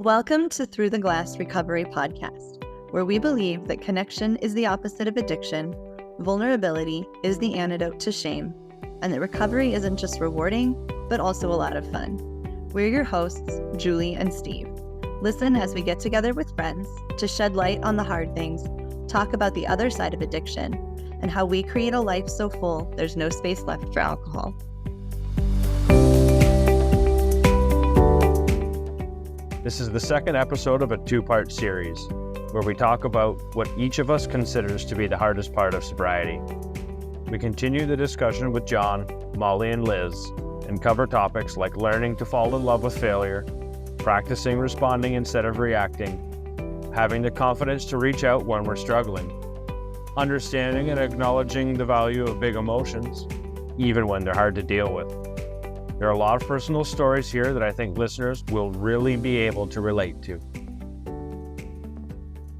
Welcome to Through the Glass Recovery Podcast, where we believe that connection is the opposite of addiction, vulnerability is the antidote to shame, and that recovery isn't just rewarding, but also a lot of fun. We're your hosts, Julie and Steve. Listen as we get together with friends to shed light on the hard things, talk about the other side of addiction, and how we create a life so full there's no space left for alcohol. This is the second episode of a two-part series where we talk about what each of us considers to be the hardest part of sobriety. We continue the discussion with John, Molly, and Liz and cover topics like learning to fall in love with failure, practicing responding instead of reacting, having the confidence to reach out when we're struggling, understanding and acknowledging the value of big emotions, even when they're hard to deal with. There are a lot of personal stories here that I think listeners will really be able to relate to.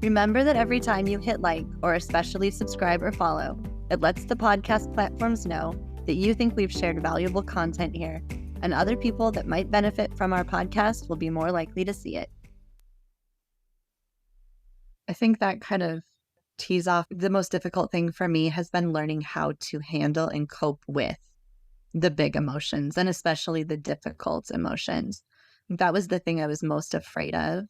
Remember that every time you hit like or especially subscribe or follow, it lets the podcast platforms know that you think we've shared valuable content here, and other people that might benefit from our podcast will be more likely to see it. I think that kind of tees off the most difficult thing for me has been learning how to handle and cope with the big emotions, and especially the difficult emotions. That was the thing I was most afraid of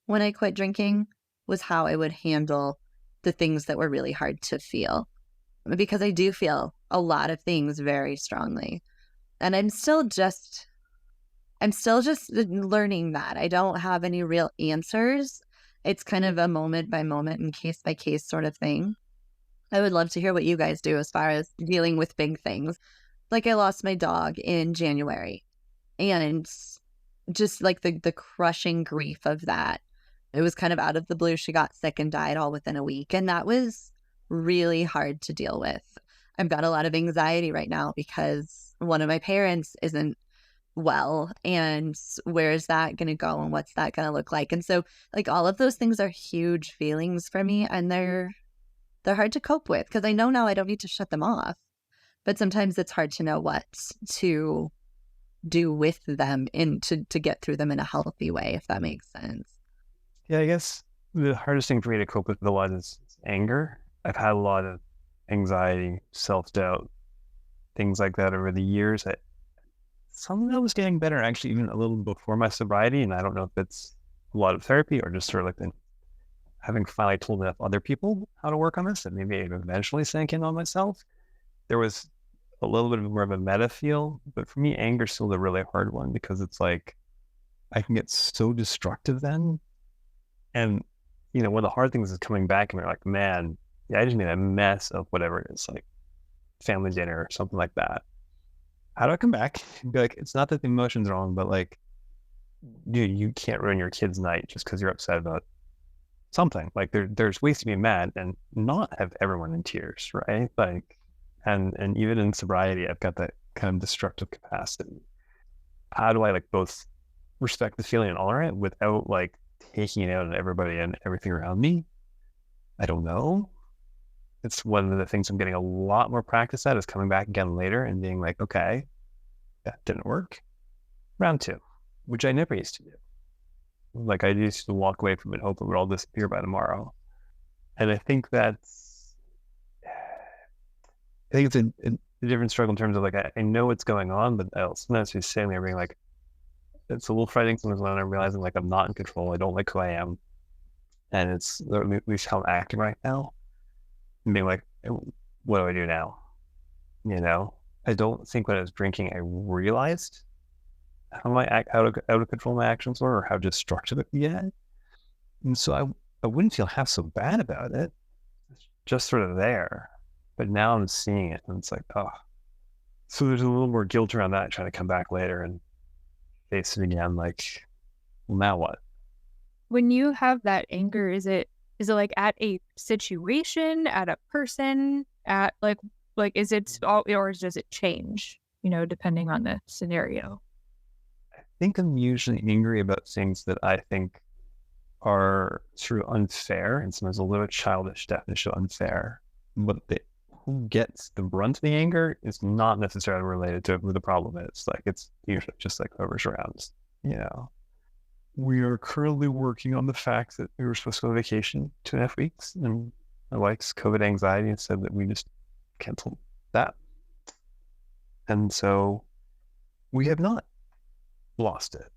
when I quit drinking, was how I would handle the things that were really hard to feel. Because I do feel a lot of things very strongly. And I'm still just learning that. I don't have any real answers. It's kind of a moment by moment and case by case sort of thing. I would love to hear what you guys do as far as dealing with big things. Like I lost my dog in January, and just like the crushing grief of that. It was kind of out of the blue. She got sick and died all within a week. And that was really hard to deal with. I've got a lot of anxiety right now because one of my parents isn't well. And where is that going to go? And what's that going to look like? And so like all of those things are huge feelings for me. And they're hard to cope with because I know now I don't need to shut them off. But sometimes it's hard to know what to do with them and to get through them in a healthy way, if that makes sense. Yeah, I guess the hardest thing for me to cope with a lot is anger. I've had a lot of anxiety, self-doubt, things like that over the years. Some of that was getting better actually even a little before my sobriety, and I don't know if it's a lot of therapy or just sort of like having finally told enough other people how to work on this that maybe it eventually sank in on myself. There was a little bit more of a meta feel, but for me, anger is still the really hard one because it's like I can get so destructive then. And, you know, one of the hard things is coming back and you're like, man, yeah, I just made a mess of whatever it is, like family dinner or something like that. How do I come back and be like, it's not that the emotion's wrong, but like, dude, you can't ruin your kid's night just because you're upset about something. Like there's ways to be mad and not have everyone in tears, right? Like, and even in sobriety, I've got that kind of destructive capacity. How do I like both respect the feeling and honor it without like taking it out on everybody and everything around me? I don't know. It's one of the things I'm getting a lot more practice at is coming back again later and being like, okay, that didn't work. Round two, which I never used to do. Like I used to walk away from it, hope it would all disappear by tomorrow. And I think it's a different struggle in terms of like, I know what's going on, but I'll sometimes be sitting there being like, it's a little frightening sometimes when I'm realizing like I'm not in control. I don't like who I am. And it's at least how I'm acting right now. And being like, what do I do now? You know, I don't think when I was drinking, I realized how out of control my actions were or how destructive it could get. And so I wouldn't feel half so bad about it. It's just sort of there. But now I'm seeing it and it's like, oh. So there's a little more guilt around that, trying to come back later and face it again. Like, well, now what? When you have that anger, is it like at a situation, at a person, at like is it all, or does it change, you know, depending on the scenario? I think I'm usually angry about things that I think are sort of unfair and sometimes a little childish definition of unfair. But who gets the brunt of the anger is not necessarily related to who the problem is. Like it's usually just like whoever's around, you know. we are currently working on the fact that we were supposed to go on vacation 2.5 weeks, and my wife's COVID anxiety said that we just canceled that. And so we have not lost it.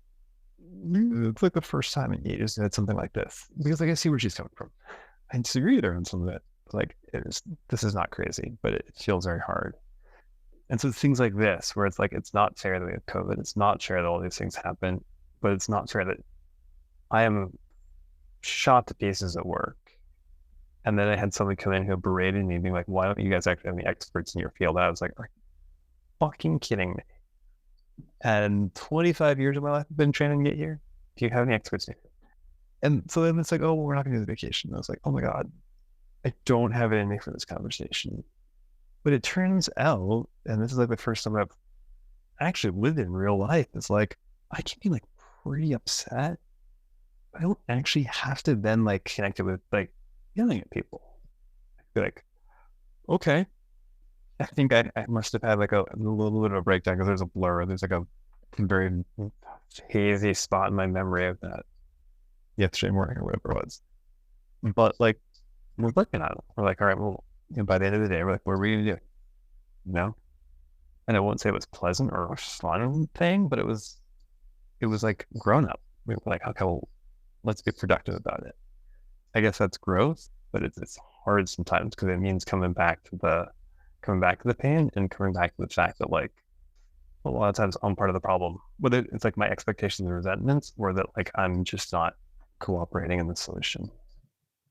It's like the first time in years that something like this, because like I see where she's coming from. I disagree with her on some of it. Like this is not crazy, but it feels very hard. And so things like this, where it's like, it's not fair that we have COVID. It's not fair that all these things happen, but it's not fair that I am shot to pieces at work. And then I had somebody come in who berated me, being like, why don't you guys actually have any experts in your field? And I was like, are you fucking kidding me? And 25 years of my life I've been training to get here. Do you have any experts in your field? And so then it's like, oh, well, we're not going to do the vacation. And I was like, oh my God, I don't have it in me for this conversation. But it turns out, and this is like the first time I've actually lived in real life, it's like, I can be like pretty upset. I don't actually have to then like connect it with like yelling at people. I feel like, okay. I think I must have had like a little bit of a breakdown because there's a blur. There's like a very hazy spot in my memory of that yesterday morning or whatever it was. But like, we're looking at it. We're like, all right, well, by the end of the day, we're like, what are we going to do? You know? And I won't say it was pleasant or a fun thing, but it was like grown up. We were like, okay, well, let's be productive about it. I guess that's growth, but it's hard sometimes because it means coming back to the pain and coming back to the fact that like a lot of times I'm part of the problem. Whether it's like my expectations and resentments or that like I'm just not cooperating in the solution.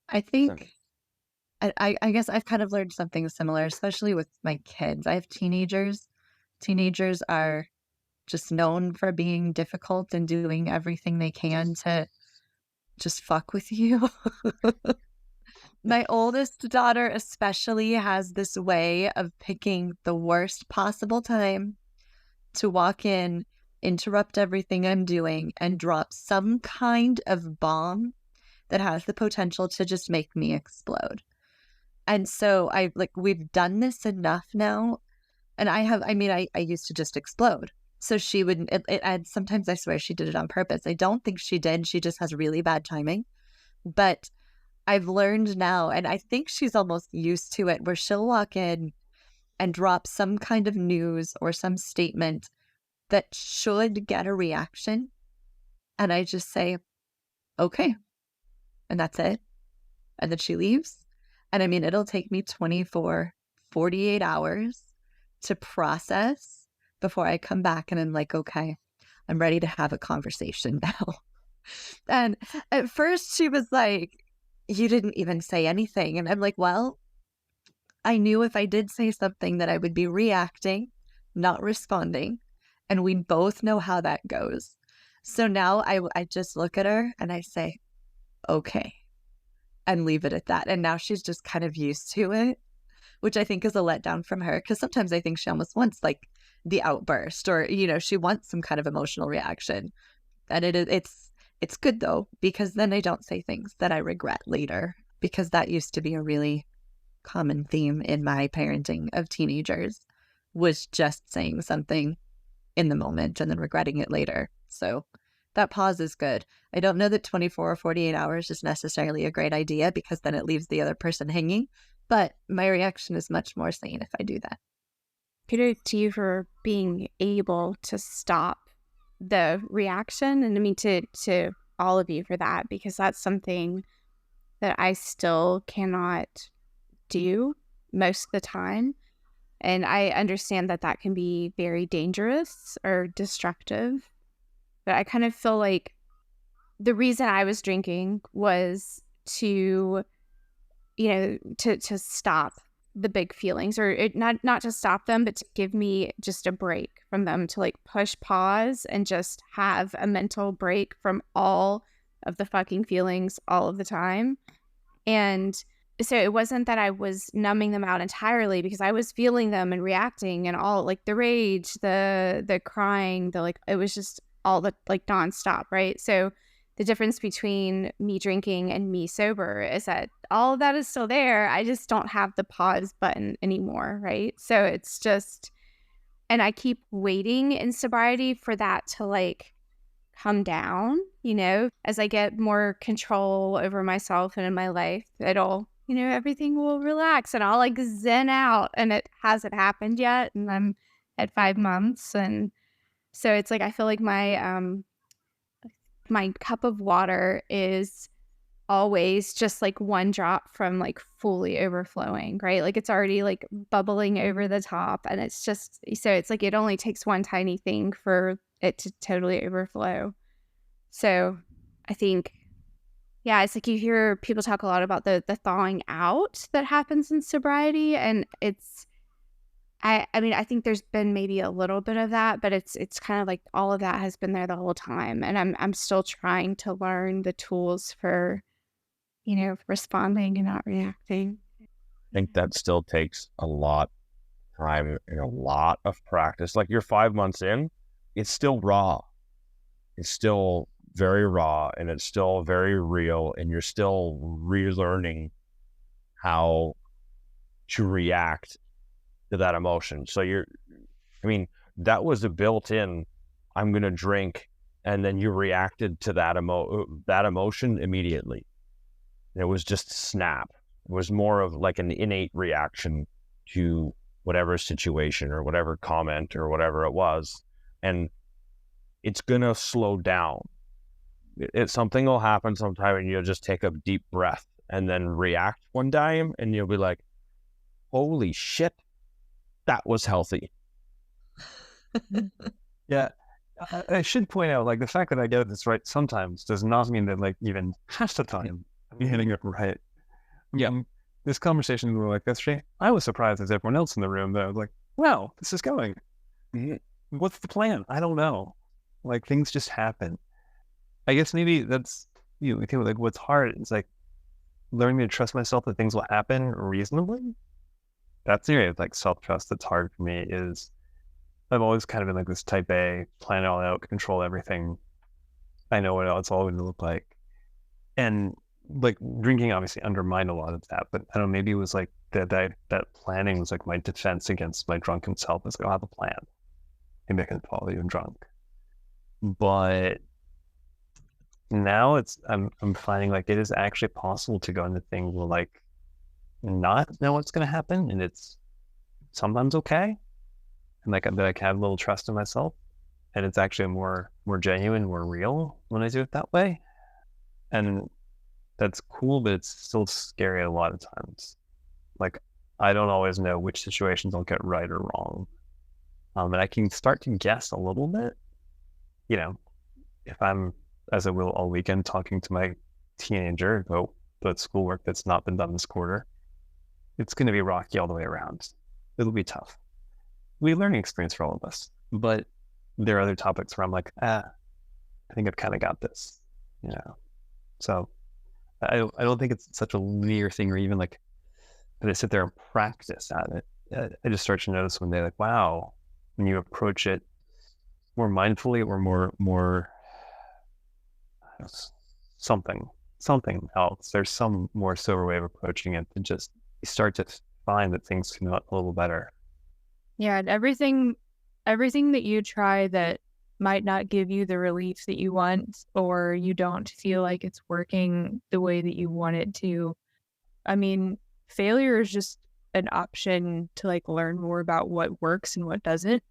I think I guess I've kind of learned something similar, especially with my kids. I have teenagers. Teenagers are just known for being difficult and doing everything they can to just fuck with you. My oldest daughter especially has this way of picking the worst possible time to walk in, interrupt everything I'm doing, and drop some kind of bomb that has the potential to just make me explode. And so we've done this enough now. And I used to just explode. So she would, and sometimes I swear she did it on purpose. I don't think she did. She just has really bad timing. But I've learned now, and I think she's almost used to it, where she'll walk in and drop some kind of news or some statement that should get a reaction. And I just say, okay. And that's it. And then she leaves. And I mean, it'll take me 24, 48 hours to process before I come back and I'm like, okay, I'm ready to have a conversation now. And at first she was like, you didn't even say anything. And I'm like, well, I knew if I did say something that I would be reacting, not responding. And we both know how that goes. So now I just look at her and I say, okay, and leave it at that. And now she's just kind of used to it, which I think is a letdown from her. Because sometimes I think she almost wants like the outburst or, she wants some kind of emotional reaction. And it's good though, because then I don't say things that I regret later, because that used to be a really common theme in my parenting of teenagers, was just saying something in the moment and then regretting it later. So that pause is good. I don't know that 24 or 48 hours is necessarily a great idea because then it leaves the other person hanging, but my reaction is much more sane if I do that. Kudos to you for being able to stop the reaction, and I mean to all of you for that, because that's something that I still cannot do most of the time. And I understand that that can be very dangerous or destructive. But I kind of feel like the reason I was drinking was to stop the big feelings, or not to stop them, but to give me just a break from them, to like push pause and just have a mental break from all of the fucking feelings all of the time. And so it wasn't that I was numbing them out entirely, because I was feeling them and reacting and all, like the rage, the crying, it was just all the like nonstop, right? So the difference between me drinking and me sober is that all of that is still there. I just don't have the pause button anymore, right? So it's just, and I keep waiting in sobriety for that to like come down, as I get more control over myself and in my life, it'll, everything will relax and I'll like zen out. And it hasn't happened yet. And I'm at 5 months. And so it's like, I feel like my cup of water is always just like one drop from like fully overflowing, right? Like it's already like bubbling over the top, and it's just, so it's like it only takes one tiny thing for it to totally overflow. So I think, yeah, it's like you hear people talk a lot about the thawing out that happens in sobriety, and I mean, I think there's been maybe a little bit of that, but it's kind of like all of that has been there the whole time, and I'm still trying to learn the tools for, responding and not reacting. I think that still takes a lot of time and a lot of practice. Like you're 5 months in, it's still raw. It's still very raw, and it's still very real, and you're still relearning how to react to that emotion. So that was a built-in, I'm going to drink, and then you reacted to that emotion immediately. And it was just snap. It was more of like an innate reaction to whatever situation or whatever comment or whatever it was. And it's going to slow down. Something will happen sometime, and you'll just take a deep breath and then react one time, and you'll be like, holy shit, that was healthy. Yeah. I should point out, like, the fact that I get this right sometimes does not mean that, like, even half the time I'm getting it right. Yeah. This conversation we were like yesterday, I was surprised as everyone else in the room that I was like, wow, this is going. Mm-hmm. What's the plan? I don't know. Like, things just happen. I guess maybe that's, like, what's hard is, like, learning to trust myself that things will happen reasonably. That's the area of, like, self-trust that's hard for me. Is I've always kind of been like this type A, plan it all out, control everything. I know what it's all going to look like. And like drinking obviously undermined a lot of that, but I don't know, maybe it was like that planning was like my defense against my drunken self. It's like, I'll have a plan. Maybe I can follow you drunk. But now I'm finding like it is actually possible to go into things where like not know what's going to happen, and it's sometimes okay. And like that I can have a little trust in myself, and it's actually more genuine, more real when I do it that way. And that's cool, but it's still scary a lot of times. Like I don't always know which situations I'll get right or wrong. And I can start to guess a little bit. If I'm, as I will all weekend, talking to my teenager about the schoolwork that's not been done this quarter, it's going to be rocky all the way around. It'll be tough. It'll be a learning experience for all of us. But there are other topics where I'm like, I think I've kind of got this. So I don't think it's such a linear thing, or even like that I sit there and practice at it. I just start to notice one day, like, wow, when you approach it more mindfully or more something else, there's some more sober way of approaching it, and just you start to find that things come out a little better. Yeah, and everything that you try that might not give you the relief that you want, or you don't feel like it's working the way that you want it to. I mean, failure is just an option to like learn more about what works and what doesn't.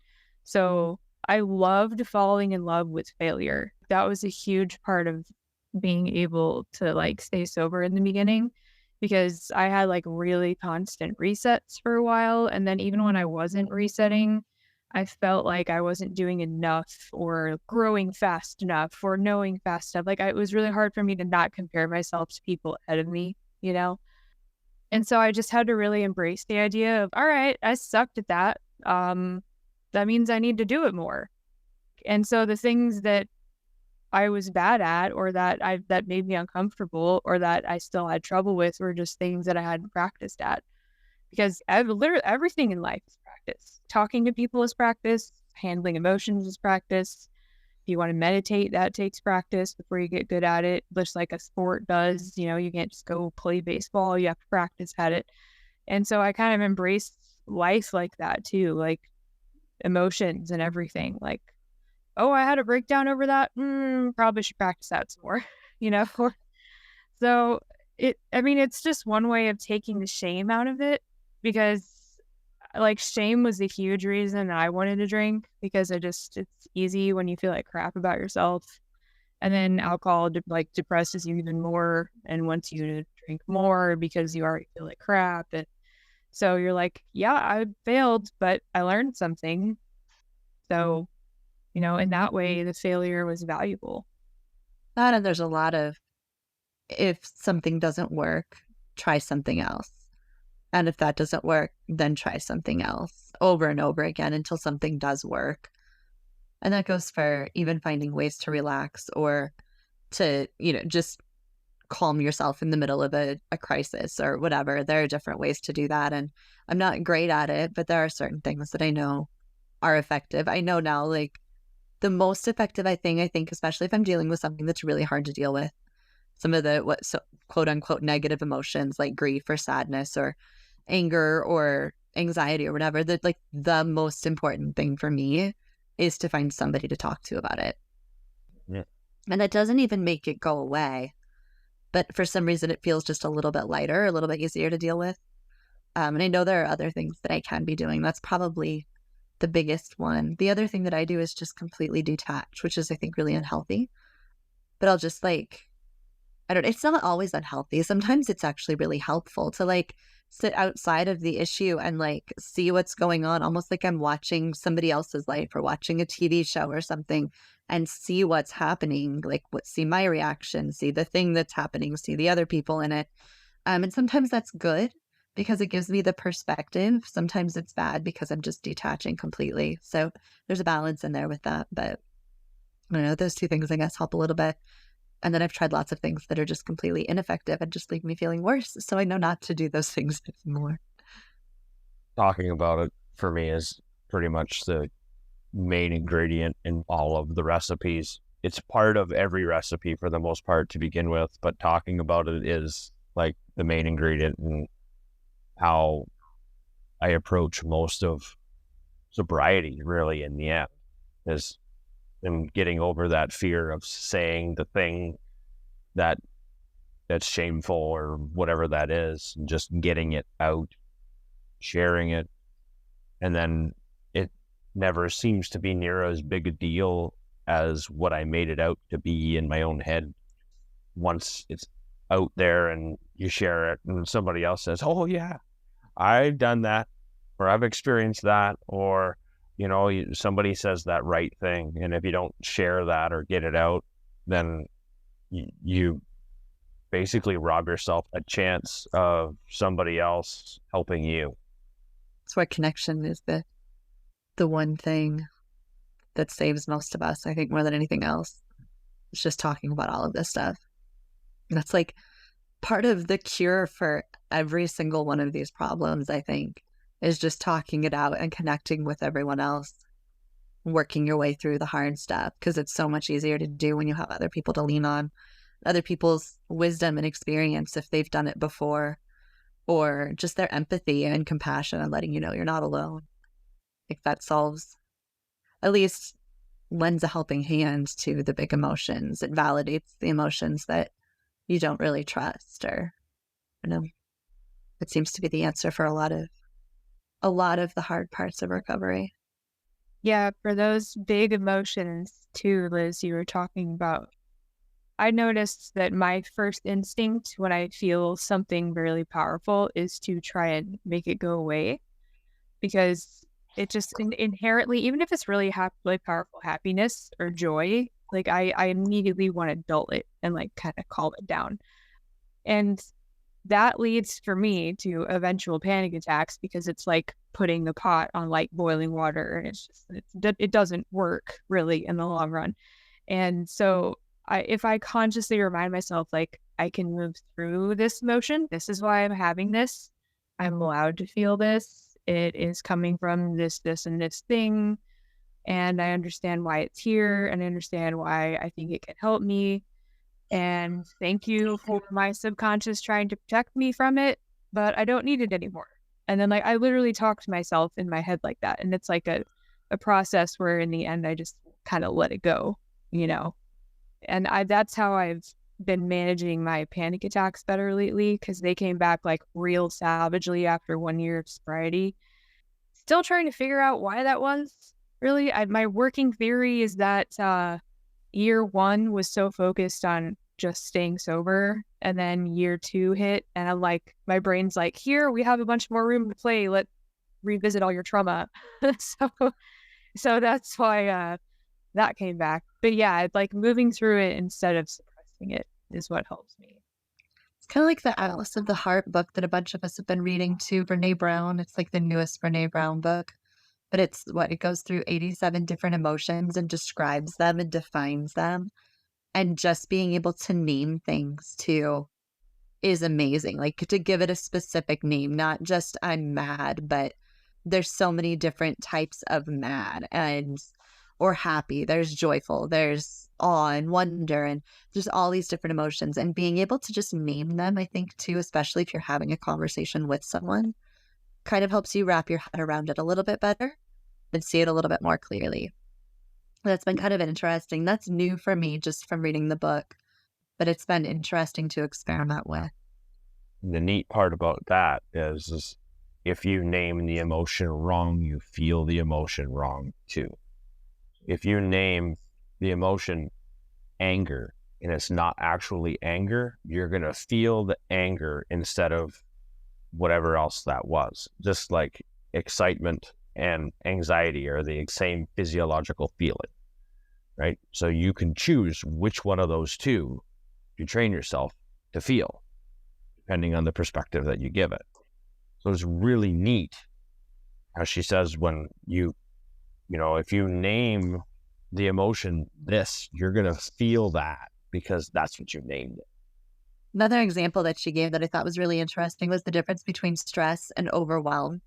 So I loved falling in love with failure. That was a huge part of being able to like stay sober in the beginning, because I had like really constant resets for a while. And then even when I wasn't resetting, I felt like I wasn't doing enough or growing fast enough or knowing fast enough. Like it was really hard for me to not compare myself to people ahead of me, And so I just had to really embrace the idea of, all right, I sucked at that. That means I need to do it more. And so the things that I was bad at, or that made me uncomfortable, or that I still had trouble with, were just things that I hadn't practiced at. Because literally everything in life is practice. Talking to people is practice. Handling emotions is practice. If you want to meditate, that takes practice before you get good at it. Just like a sport does, you can't just go play baseball. You have to practice at it. And so I kind of embraced life like that too, like emotions and everything. Like oh, I had a breakdown over that. Probably should practice that some more, you know? So it's just one way of taking the shame out of it, because like shame was a huge reason I wanted to drink, because it's easy when you feel like crap about yourself. And then alcohol depresses you even more and wants you to drink more because you already feel like crap. And so you're like, yeah, I failed, but I learned something. So, in that way, the failure was valuable. That, and there's a lot of, if something doesn't work, try something else. And if that doesn't work, then try something else over and over again until something does work. And that goes for even finding ways to relax or to, just calm yourself in the middle of a crisis or whatever. There are different ways to do that. And I'm not great at it, but there are certain things that I know are effective. I know now, like, the most effective I think, especially if I'm dealing with something that's really hard to deal with, some of the quote unquote negative emotions like grief or sadness or anger or anxiety or whatever, that like the most important thing for me is to find somebody to talk to about it. Yeah. And that doesn't even make it go away, but for some reason it feels just a little bit lighter, a little bit easier to deal with. And I know there are other things that I can be doing. That's probably the biggest one. The other thing that I do is just completely detach, which is, I think, really unhealthy. But I'll just I don't know, it's not always unhealthy. Sometimes it's actually really helpful to sit outside of the issue and see what's going on, almost like I'm watching somebody else's life or watching a TV show or something, and see what's happening, see my reaction, see the thing that's happening, see the other people in it. And sometimes that's good because it gives me the perspective. Sometimes it's bad because I'm just detaching completely. So there's a balance in there with that. But I don't know, those two things, I guess, help a little bit. And then I've tried lots of things that are just completely ineffective and just leave me feeling worse. So I know not to do those things anymore. Talking about it for me is pretty much the main ingredient in all of the recipes. It's part of every recipe for the most part to begin with, but talking about it is like the main ingredient in how I approach most of sobriety, really, in the end, is in getting over that fear of saying the thing that's shameful or whatever that is, and just getting it out, sharing it. And then it never seems to be near as big a deal as what I made it out to be in my own head. Once it's out there and you share it and somebody else says, oh yeah, I've done that, or I've experienced that, or somebody says that right thing, and if you don't share that or get it out, then you basically rob yourself a chance of somebody else helping you. That's where connection is the one thing that saves most of us, I think, more than anything else. It's just talking about all of this stuff. And that's part of the cure for every single one of these problems, I think, is just talking it out and connecting with everyone else, working your way through the hard stuff, because it's so much easier to do when you have other people to lean on, other people's wisdom and experience if they've done it before, or just their empathy and compassion and letting you know you're not alone. That solves, at least lends a helping hand to the big emotions. It validates the emotions that you don't really trust, or it seems to be the answer for a lot of the hard parts of recovery. Yeah, for those big emotions too, Liz, you were talking about, I noticed that my first instinct when I feel something really powerful is to try and make it go away, because it just inherently, even if it's really really powerful happiness or joy, I immediately want to dull it and kind of calm it down. And that leads for me to eventual panic attacks, because it's like putting the pot on boiling water, and it doesn't work really in the long run. And so if I consciously remind myself, I can move through this emotion, this is why I'm having this, I'm allowed to feel this, it is coming from this, and this thing, and I understand why it's here, and I understand why I think it can help me. And thank you for my subconscious trying to protect me from it, but I don't need it anymore. And then I literally talk to myself in my head like that. And it's a process where in the end, I just kind of let it go, you know. And that's how I've been managing my panic attacks better lately, because they came back like real savagely after 1 year of sobriety. Still trying to figure out why that was. Really, my working theory is that year one was so focused on just staying sober, and then year two hit, and I'm like, my brain's like, here, we have a bunch more room to play. Let's revisit all your trauma. so, so that's why that came back. But yeah, like moving through it instead of suppressing it is what helps me. It's kind of like the Atlas of the Heart book that a bunch of us have been reading too, Brene Brown. It's like the newest Brene Brown book, but it goes through 87 different emotions and describes them and defines them. And just being able to name things too is amazing. Like to give it a specific name, not just I'm mad, but there's so many different types of mad and or happy. There's joyful, there's awe and wonder, and there's all these different emotions. And being able to just name them, I think too, especially if you're having a conversation with someone, kind of helps you wrap your head around it a little bit better and see it a little bit more clearly. That's been kind of interesting. That's new for me just from reading the book, but it's been interesting to experiment with. The neat part about that is if you name the emotion wrong, you feel the emotion wrong too. If you name the emotion anger and it's not actually anger, you're going to feel the anger instead of whatever else that was. Just like excitement and anxiety are the same physiological feeling, right? So you can choose which one of those two you train yourself to feel, depending on the perspective that you give it. So it's really neat how she says when if you name the emotion this, you're going to feel that because that's what you named it. Another example that she gave that I thought was really interesting was the difference between stress and overwhelm.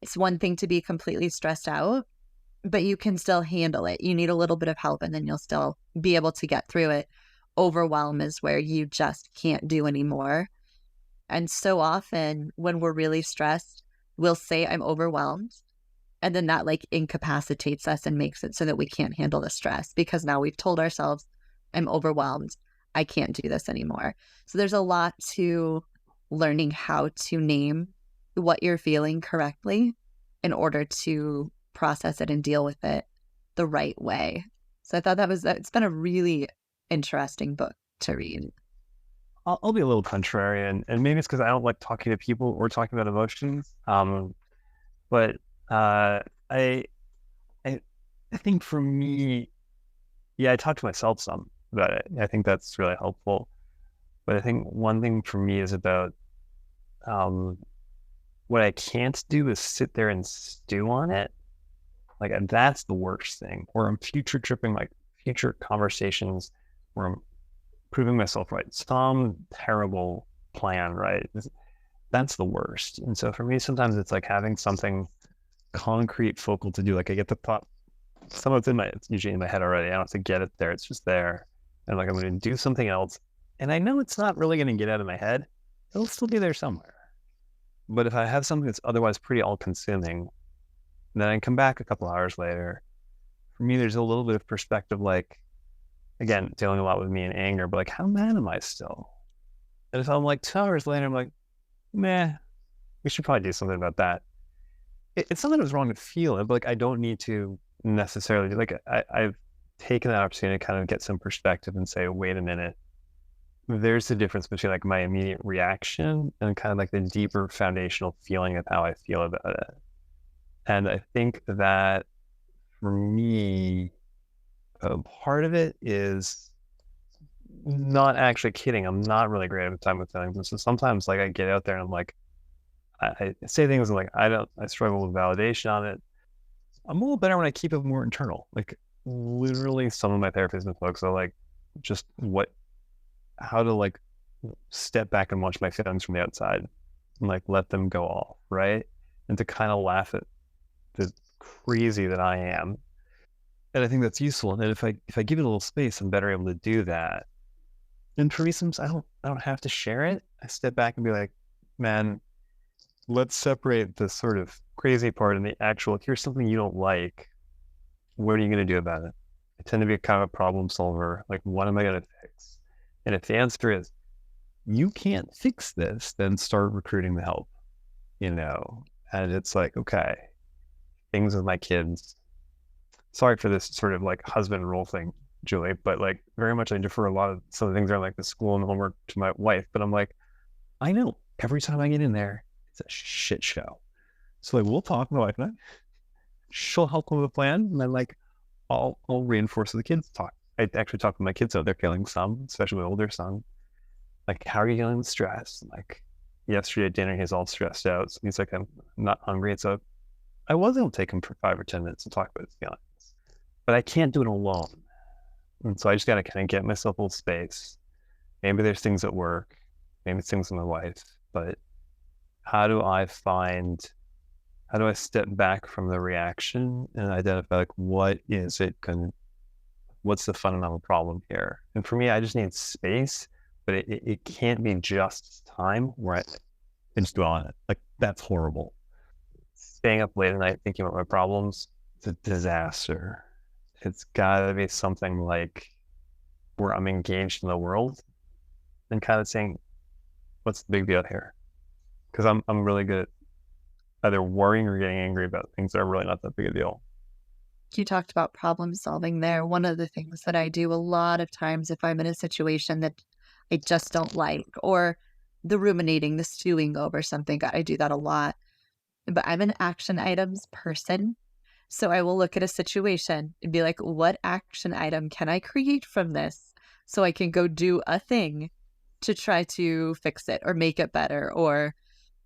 It's one thing to be completely stressed out, but you can still handle it. You need a little bit of help and then you'll still be able to get through it. Overwhelm is where you just can't do anymore. And so often when we're really stressed, we'll say, I'm overwhelmed. And then that like incapacitates us and makes it so that we can't handle the stress because now we've told ourselves, I'm overwhelmed. I can't do this anymore. So there's a lot to learning how to name what you're feeling correctly in order to process it and deal with it the right way. So I thought it's been a really interesting book to read. I'll be a little contrarian, and maybe it's because I don't like talking to people or talking about emotions. But I think for me, yeah, I talk to myself some about it. I think that's really helpful. But I think one thing for me is about what I can't do is sit there and stew on it. Like that's the worst thing. Or I'm future tripping, like future conversations where I'm proving myself right. Some terrible plan, right? That's the worst. And so for me, sometimes it's like having something concrete, focal to do. Like I get the thought, it's usually in my head already. I don't have to get it there. It's just there. And like I'm going to do something else. And I know it's not really going to get out of my head. It'll still be there somewhere. But if I have something that's otherwise pretty all-consuming, then I come back a couple hours later. For me, there's a little bit of perspective, like, again, dealing a lot with me and anger, but like, how mad am I still? And if I'm like 2 hours later, I'm like, meh, we should probably do something about that. It's not that it was wrong to feel it, but like, I don't need to necessarily, like, I've taken that opportunity to kind of get some perspective and say, wait a minute, there's the difference between like my immediate reaction and kind of like the deeper foundational feeling of how I feel about it. And I think that for me, part of it is not actually kidding. I'm not really great at the time with feelings. And so sometimes like I get out there and I'm like, I say things and like, I struggle with validation on it. I'm a little better when I keep it more internal. Like literally some of my therapists and folks are like, just how to like step back and watch my feelings from the outside and like let them go off, right? And to kind of laugh at the crazy that I am. And I think that's useful. And if I give it a little space, I'm better able to do that. And for me, sometimes I don't have to share it. I step back and be like, man, let's separate the sort of crazy part and the actual, here's something you don't like. What are you going to do about it? tend to be kind of a problem solver. Like, what am I going to fix? And if the answer is, you can't fix this, then start recruiting the help, And it's like, okay, things with my kids. Sorry for this sort of like husband role thing, Julie, but like very much I defer a lot of some of the things are like the school and homework to my wife. But I'm like, I know every time I get in there, it's a shit show. So like we'll talk, my wife and I. She'll help with a plan, and then like I'll reinforce with the kids. I actually talk with my kids out. They're feeling some, especially my older son. Like, how are you dealing with stress? Like yesterday at dinner, he's all stressed out. So he's like, I'm not hungry. So I was able to take him for 5 or 10 minutes and talk about his feelings, but I can't do it alone. And so I just got to kind of get myself a little space. Maybe there's things at work, maybe it's things with my wife, but how do I step back from the reaction and identify like, what's the fundamental problem here? And for me, I just need space, but it can't be just time where I just dwell on it. Like, that's horrible. Staying up late at night thinking about my problems, it's a disaster. It's gotta be something like where I'm engaged in the world and kind of saying, what's the big deal here? Because I'm really good at either worrying or getting angry about things that are really not that big a deal. You talked about problem solving there. One of the things that I do a lot of times if I'm in a situation that I just don't like, or the ruminating, the stewing over something, I do that a lot. But I'm an action items person. So I will look at a situation and be like, what action item can I create from this so I can go do a thing to try to fix it or make it better or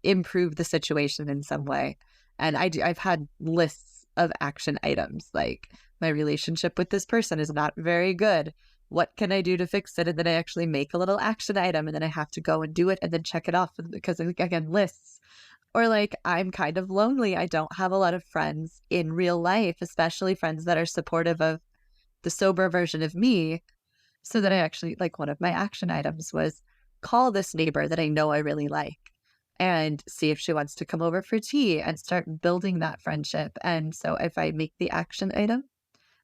improve the situation in some way. And I've had lists of action items, like my relationship with this person is not very good. What can I do to fix it? And then I actually make a little action item and then I have to go and do it and then check it off because, again, lists. Or like, I'm kind of lonely. I don't have a lot of friends in real life, especially friends that are supportive of the sober version of me. So that I actually, like, one of my action items was call this neighbor that I know I really like and see if she wants to come over for tea and start building that friendship. And so if I make the action item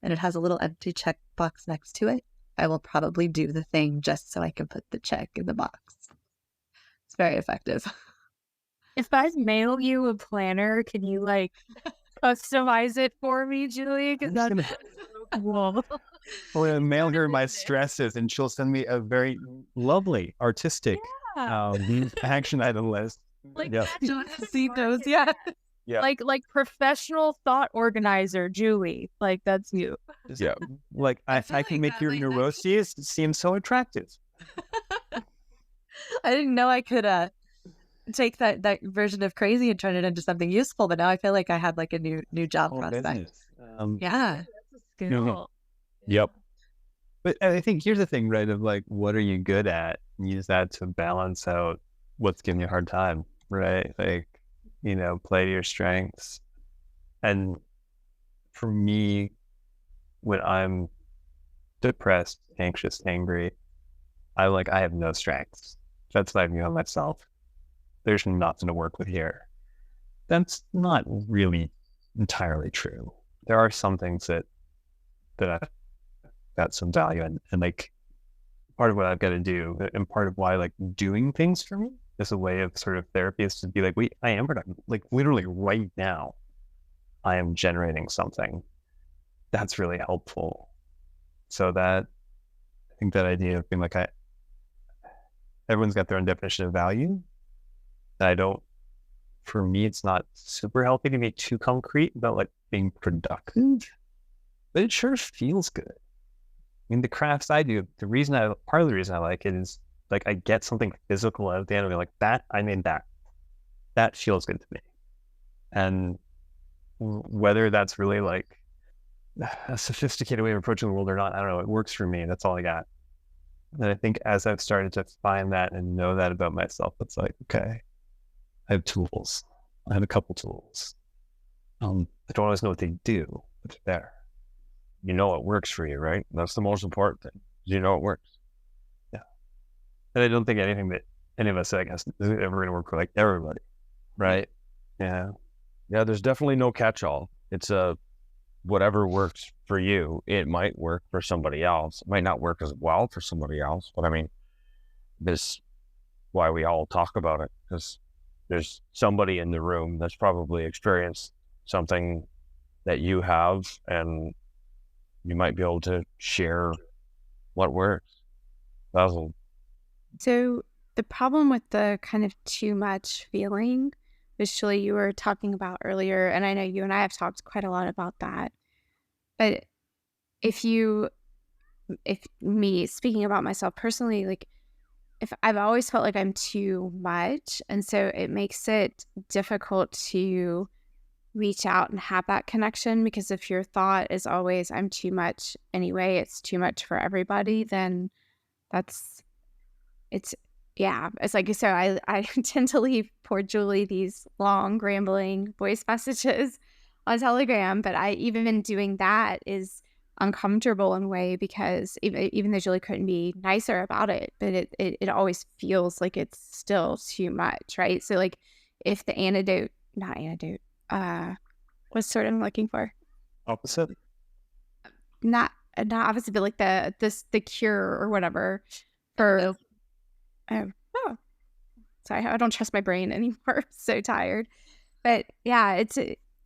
and it has a little empty check box next to it, I will probably do the thing just so I can put the check in the box. It's very effective. If I mail you a planner, can you like customize it for me, Julie? Because that's so cool. I'm going to mail her my stresses and she'll send me a very lovely, artistic action item list. Like, yeah. See those, yeah. Yeah. Like professional thought organizer, Julie. Like, that's you. Yeah. Like, I can make your neuroses seem so attractive. I didn't know I could take that version of crazy and turn it into something useful, but now I feel like I have like a new job prospect. Yeah. Cool. Yep. But I think here's the thing, right? Of like, what are you good at? And use that to balance out what's giving you a hard time, right? Like, play to your strengths. And for me, when I'm depressed, anxious, angry, I have no strengths. That's my view on myself. There's nothing to work with here. That's not really entirely true. There are some things that I've got some value in, and like part of what I've got to do, and part of why like doing things for me is a way of sort of therapy, is to be like, I am productive. Like literally right now, I am generating something that's really helpful. So that, I think that idea of being like, everyone's got their own definition of value. And for me, it's not super healthy to be too concrete about like being productive, but it sure feels good. I mean, the crafts I do, part of the reason I like it is like I get something physical out of the end of it, like that, I made that. That feels good to me. And whether that's really like a sophisticated way of approaching the world or not, I don't know, it works for me. That's all I got. And I think as I've started to find that and know that about myself, it's like, okay, I have tools. I have a couple tools. I don't always know what they do, but they're there. You know it works for you, right? That's the most important thing. You know it works. Yeah. And I don't think anything that any of us, I guess, is ever going to work for like everybody, right? Yeah. Yeah, there's definitely no catch-all. It's whatever works for you, it might work for somebody else. It might not work as well for somebody else, but I mean, this why we all talk about it, because there's somebody in the room that's probably experienced something that you have, and you might be able to share what works. Basil. So the problem with the kind of too much feeling, which Shirley, you were talking about earlier, and I know you and I have talked quite a lot about that. But if me speaking about myself personally, like if I've always felt like I'm too much, and so it makes it difficult to reach out and have that connection, because if your thought is always I'm too much anyway, it's too much for everybody, then that's it's yeah, it's like, so I tend to leave poor Julie these long rambling voice messages on Telegram, but I even doing that is uncomfortable in a way, because even though Julie couldn't be nicer about it, but it always feels like it's still too much, right? So like if the antidote, not antidote, what's the word I'm looking for? Opposite. Not opposite, but like the cure or whatever for oh, sorry, I don't trust my brain anymore. I'm so tired. But yeah, it's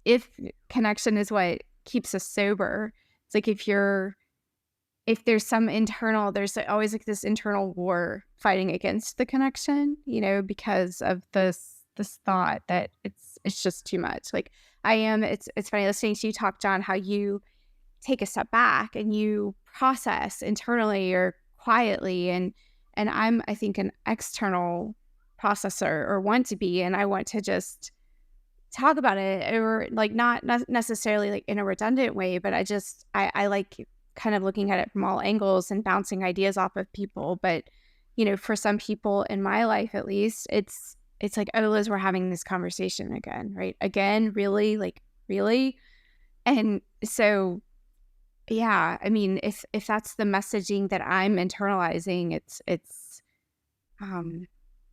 if connection is what keeps us sober. It's like if there's some internal, there's always like this internal war fighting against the connection, because of this thought that it's just too much. Like it's funny listening to you talk, John, how you take a step back and you process internally or quietly, and I'm, I think, an external processor, or want to be, and I want to just talk about it, or like not necessarily like in a redundant way, but I like kind of looking at it from all angles and bouncing ideas off of people. But for some people in my life, at least, it's like, oh, Liz, we're having this conversation again, right? Again, really, like really. And so yeah, I mean, if that's the messaging that I'm internalizing, it's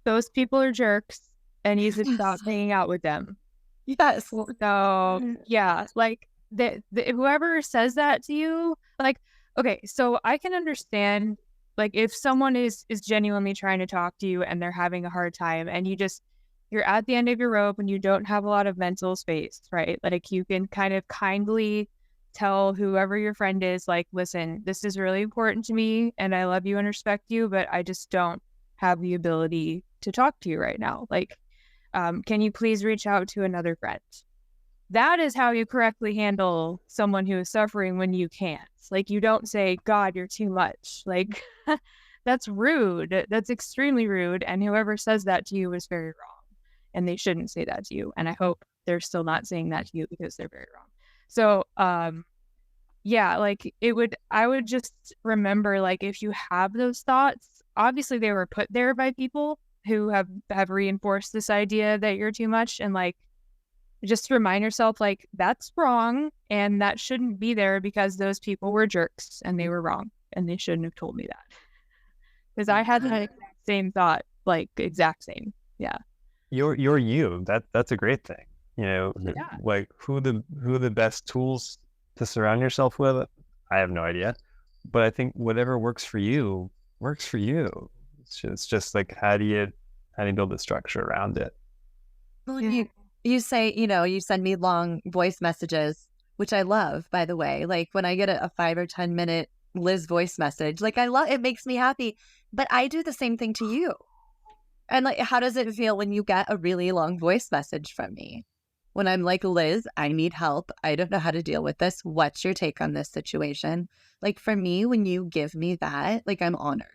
Those people are jerks, and you should stop hanging out with them. Yes. So yeah, like the whoever says that to you, like, okay, so I can understand, like, if someone is genuinely trying to talk to you and they're having a hard time, and you're at the end of your rope and you don't have a lot of mental space, right? Like, you can kind of kindly tell whoever your friend is, like, listen, this is really important to me and I love you and respect you, but I just don't have the ability to talk to you right now. Like, can you please reach out to another friend? That is how you correctly handle someone who is suffering when you can't. Like, you don't say, God, you're too much. Like, that's rude. That's extremely rude. And whoever says that to you is very wrong. And they shouldn't say that to you. And I hope they're still not saying that to you, because they're very wrong. So, yeah, like I would just remember, like, if you have those thoughts, obviously they were put there by people who have reinforced this idea that you're too much, and like, just remind yourself, like, that's wrong and that shouldn't be there, because those people were jerks and they were wrong and they shouldn't have told me that. Because I had that exact same thought, like, exact same. Yeah. You're you. That's a great thing. Yeah. Like who the best tools to surround yourself with, I have no idea. But I think whatever works for you works for you. It's just like, how do you build a structure around it? Well, you say, you send me long voice messages, which I love, by the way. Like, when I get a 5 or 10 minute Liz voice message, like, I love it, makes me happy. But I do the same thing to you. And like, how does it feel when you get a really long voice message from me? When I'm like, Liz, I need help. I don't know how to deal with this. What's your take on this situation? Like, for me, when you give me that, like, I'm honored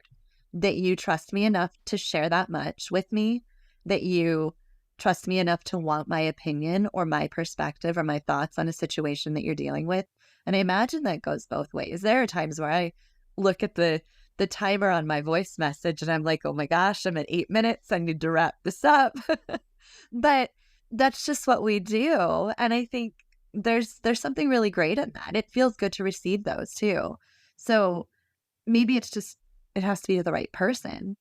that you trust me enough to share that much with me, that you trust me enough to want my opinion or my perspective or my thoughts on a situation that you're dealing with. And I imagine that goes both ways. There are times where I look at the timer on my voice message and I'm like, oh my gosh, I'm at 8 minutes. I need to wrap this up. But that's just what we do. And I think there's something really great in that. It feels good to receive those too. So maybe it has to be the right person.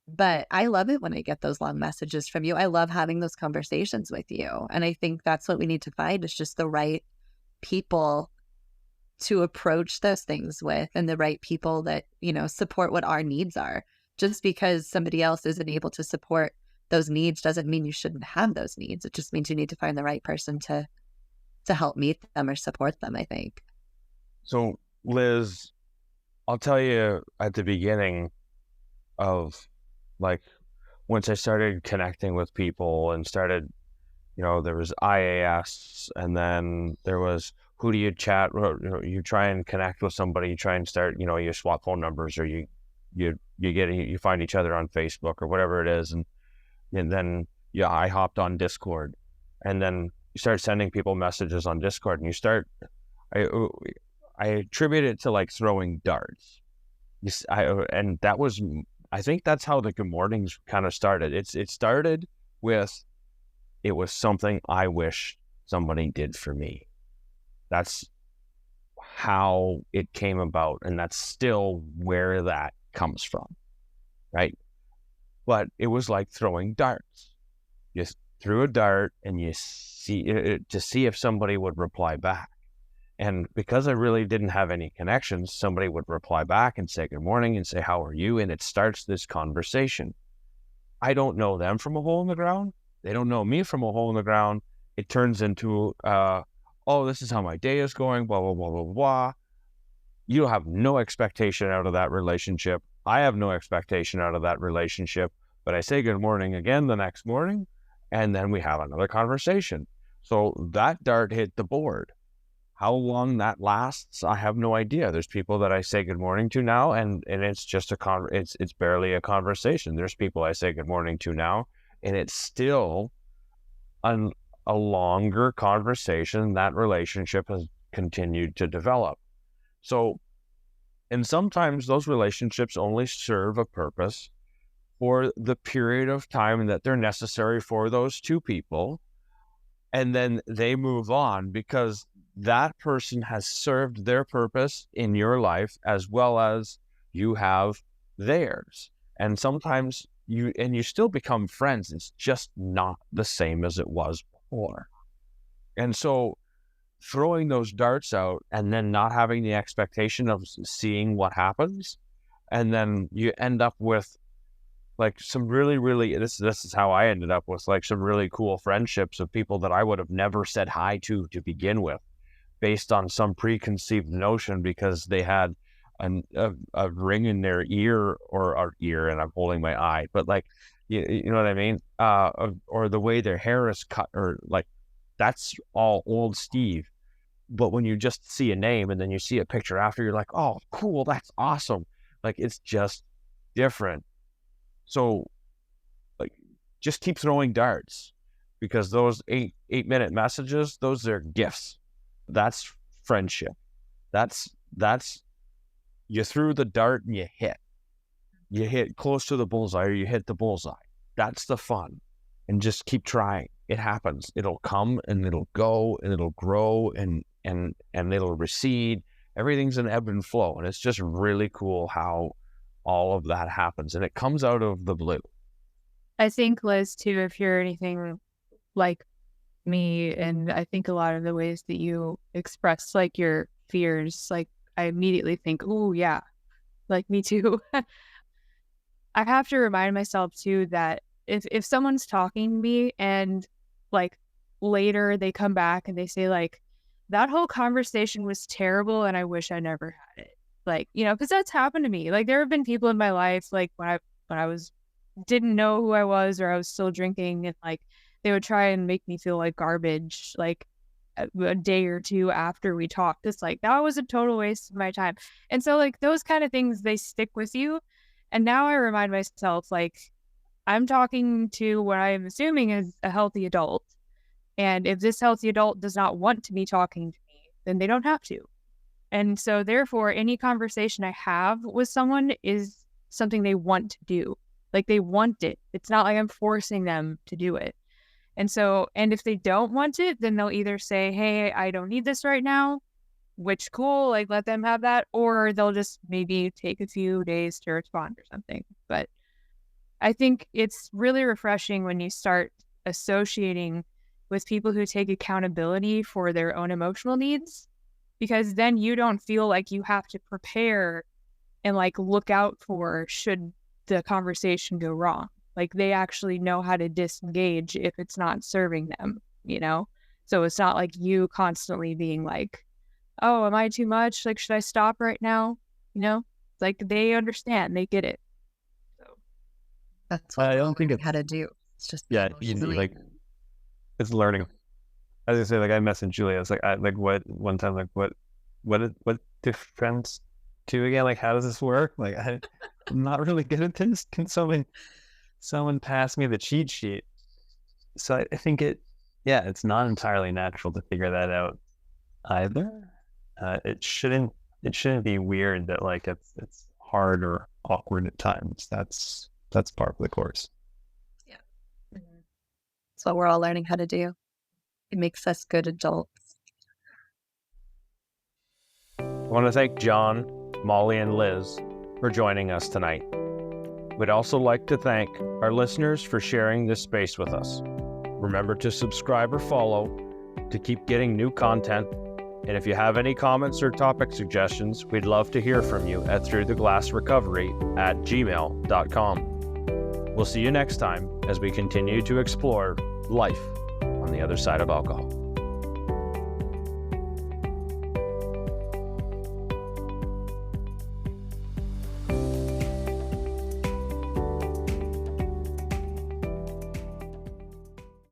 But I love it when I get those long messages from you. I love having those conversations with you. And I think that's what we need to find, is just the right people to approach those things with, and the right people that, support what our needs are. Just because somebody else isn't able to support those needs doesn't mean you shouldn't have those needs. It just means you need to find the right person to help meet them or support them, I think. So, Liz, I'll tell you at the beginning of, like, once I started connecting with people and started, there was IAS, and then there was, who do you chat? You try and connect with somebody, you try and start, you swap phone numbers, or you find each other on Facebook or whatever it is. And then, I hopped on Discord, and then you start sending people messages on Discord, and I attribute it to like throwing darts. And that was, I think that's how the Good Mornings kind of started. It started with, it was something I wish somebody did for me. That's how it came about, and that's still where that comes from, right? But it was like throwing darts. You threw a dart, and you see to see if somebody would reply back. And because I really didn't have any connections, somebody would reply back and say good morning and say, how are you? And it starts this conversation. I don't know them from a hole in the ground. They don't know me from a hole in the ground. It turns into, oh, this is how my day is going, blah, blah, blah, blah, blah. You have no expectation out of that relationship. I have no expectation out of that relationship. But I say good morning again the next morning, and then we have another conversation. So that dart hit the board. How long that lasts, I have no idea. There's people that I say good morning to now, and it's just it's barely a conversation. There's people I say good morning to now, and it's still a longer conversation. That relationship has continued to develop. So, and sometimes those relationships only serve a purpose for the period of time that they're necessary for those two people, and then they move on because that person has served their purpose in your life as well as you have theirs. And sometimes you still become friends. It's just not the same as it was before. And so throwing those darts out and then not having the expectation of seeing what happens, and then you end up with like some really, really, this is how I ended up with like some really cool friendships of people that I would have never said hi to begin with, based on some preconceived notion because they had a ring in their ear or ear, and I'm holding my eye, but like, you know what I mean? Or the way their hair is cut, or like, that's all old Steve. But when you just see a name and then you see a picture after, you're like, oh, cool, that's awesome. Like, it's just different. So like, just keep throwing darts, because those 8-minute messages, those are gifts. That's friendship. That's you threw the dart and you hit close to the bullseye, or you hit the bullseye. That's the fun. And just keep trying. It happens. It'll come and it'll go and it'll grow and it'll recede. Everything's an ebb and flow. And it's just really cool how all of that happens. And it comes out of the blue. I think, Liz, too, if you're anything like me, and I think a lot of the ways that you express like your fears, like I immediately think, oh yeah, like me too. I have to remind myself too that if someone's talking to me and like later they come back and they say like, that whole conversation was terrible and I wish I never had it. Like, because that's happened to me. Like, there have been people in my life, like when I was didn't know who I was, or I was still drinking, and like they would try and make me feel like garbage, like a day or two after we talked. It's like, that was a total waste of my time. And so like those kind of things, they stick with you. And now I remind myself, like, I'm talking to what I am assuming is a healthy adult. And if this healthy adult does not want to be talking to me, then they don't have to. And so therefore, any conversation I have with someone is something they want to do. Like, they want it. It's not like I'm forcing them to do it. And so, and if they don't want it, then they'll either say, hey, I don't need this right now, which cool, like let them have that, or they'll just maybe take a few days to respond or something. But I think it's really refreshing when you start associating with people who take accountability for their own emotional needs, because then you don't feel like you have to prepare and like look out for should the conversation go wrong. Like they actually know how to disengage if it's not serving them, you know? So it's not like you constantly being like, oh, am I too much? Like, should I stop right now? You know, like they understand, they get it. So That's what I we're don't think learning it's how to do. It's just yeah, easy. emotionally- Like it's learning. As I say, like I messaged Julia. I was like, what one time, like what do friends do again? Like, how does this work? Like, I'm not really good at this. Can someone pass me the cheat sheet? So I think it's not entirely natural to figure that out either. It shouldn't be weird that like it's hard or awkward at times. That's part of the course. It's what we're all learning how to do. It makes us good adults. I want to thank John, Molly, and Liz for joining us tonight. We'd also like to thank our listeners for sharing this space with us. Remember to subscribe or follow to keep getting new content. And if you have any comments or topic suggestions, we'd love to hear from you at throughtheglassrecovery@gmail.com. We'll see you next time as we continue to explore life on the other side of alcohol.